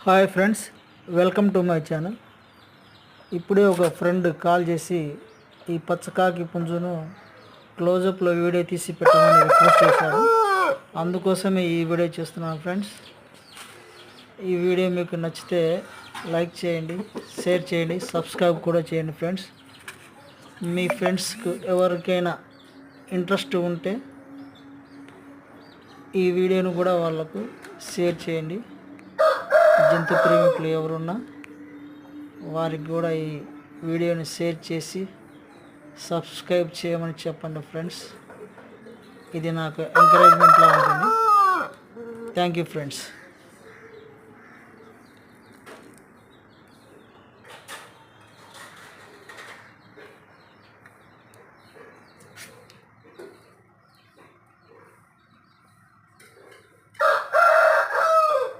Hi friends, welcome to my channel. ఇప్పుడే ఒక friend call చేసి ఈ పచ్చకాకి పుంజును క్లోజప్లో వీడియో తీసి పెట్టమని రిక్వెస్ట్ చేశారు. అందుకోసమే ఈ వీడియో చేస్తున్నాను ఫ్రెండ్స్. ఈ వీడియో మీకు నచ్చితే లైక్ చేయండి, షేర్ చేయండి, సబ్స్క్రైబ్ కూడా చేయండి ఫ్రెండ్స్. మీ ఫ్రెండ్స్కు ఎవరికైనా ఇంట్రెస్ట్ ఉంటే ఈ వీడియోను కూడా వాళ్ళకు షేర్ చేయండి. జంతు ప్రేమికులు ఎవరున్నా వారికి కూడా ఈ వీడియోని షేర్ చేసి సబ్స్క్రైబ్ చేయమని చెప్పండి ఫ్రెండ్స్. ఇది నాకు ఎంకరేజ్మెంట్లా ఉంటుంది. Thank you friends.